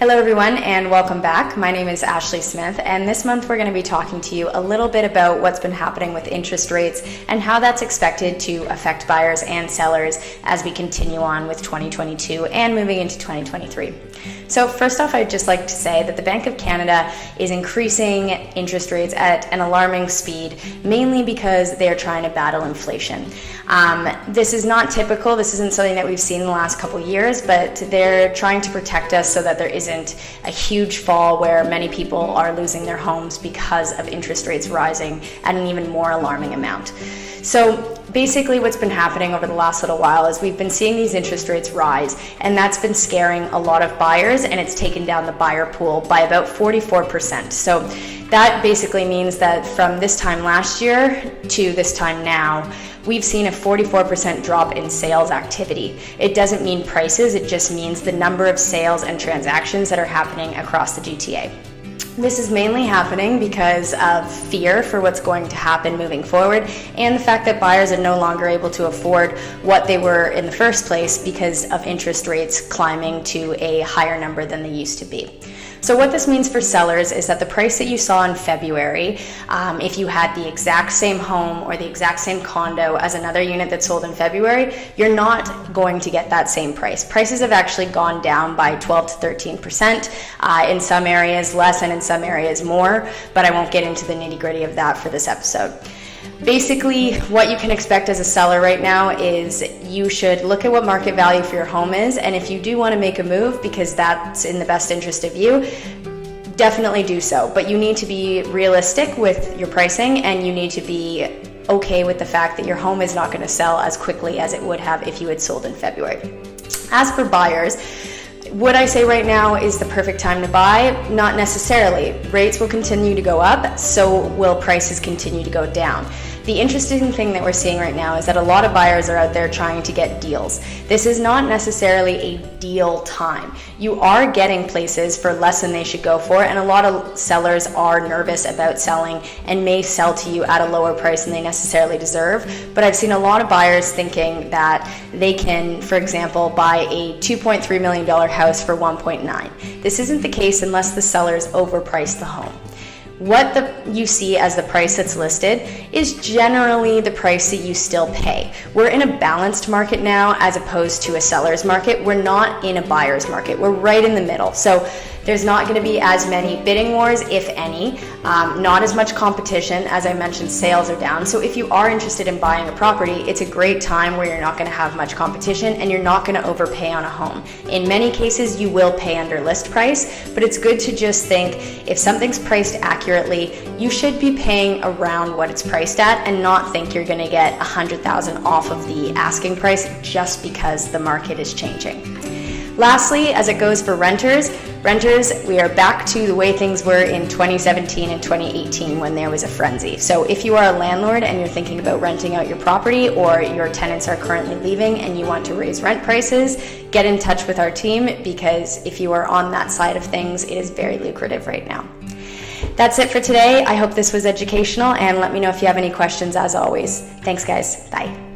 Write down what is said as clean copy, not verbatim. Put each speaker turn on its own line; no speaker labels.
Hello everyone and welcome back. My name is Ashley Smith, and this month we're going to be talking to you a little bit about what's been happening with interest rates and how that's expected to affect buyers and sellers as we continue on with 2022 and moving into 2023. So first off, I'd just like to say that the Bank of Canada is increasing interest rates at an alarming speed, mainly because they're trying to battle inflation. This is not typical. This isn't something that we've seen in the last couple of years, but they're trying to protect us so that there isn't a huge fall where many people are losing their homes because of interest rates rising at an even more alarming amount. So basically what's been happening over the last little while is we've been seeing these interest rates rise, and that's been scaring a lot of buyers, and it's taken down the buyer pool by about 44%. So that basically means that from this time last year to this time now, we've seen a 44% drop in sales activity. It doesn't mean prices, it just means the number of sales and transactions that are happening across the GTA. This is mainly happening because of fear for what's going to happen moving forward, and the fact that buyers are no longer able to afford what they were in the first place because of interest rates climbing to a higher number than they used to be. So what this means for sellers is that the price that you saw in February, if you had the exact same home or the exact same condo as another unit that sold in February, you're not going to get that same price. Prices have actually gone down by 12 to 13%, in some areas less and in some areas more, but I won't get into the nitty-gritty of that for this episode. Basically, what you can expect as a seller right now is you should look at what market value for your home is, and if you do want to make a move because that's in the best interest of you, definitely do so. But you need to be realistic with your pricing, and you need to be okay with the fact that your home is not going to sell as quickly as it would have if you had sold in February. As for buyers, would I say right now is the perfect time to buy? Not necessarily. Rates will continue to go up, so will prices continue to go down. The interesting thing that we're seeing right now is that a lot of buyers are out there trying to get deals. This is not necessarily a deal time. You are getting places for less than they should go for, and a lot of sellers are nervous about selling and may sell to you at a lower price than they necessarily deserve. But I've seen a lot of buyers thinking that they can, for example, buy a $2.3 million house for 1.9. This isn't the case unless the sellers overprice the home. What you see as the price that's listed is generally the price that you still pay. We're in a balanced market now as opposed to a seller's market. We're not in a buyer's market. We're right in the middle. So there's not going to be as many bidding wars, if any, not as much competition. As I mentioned, sales are down. So if you are interested in buying a property, it's a great time where you're not going to have much competition and you're not going to overpay on a home. In many cases, you will pay under list price, but it's good to just think if something's priced accurately, you should be paying around what it's priced at and not think you're going to get $100,000 off of the asking price just because the market is changing. Lastly, as it goes for renters, we are back to the way things were in 2017 and 2018 when there was a frenzy. So if you are a landlord and you're thinking about renting out your property, or your tenants are currently leaving and you want to raise rent prices, get in touch with our team, because if you are on that side of things, it is very lucrative right now. That's it for today. I hope this was educational, and let me know if you have any questions as always. Thanks guys. Bye.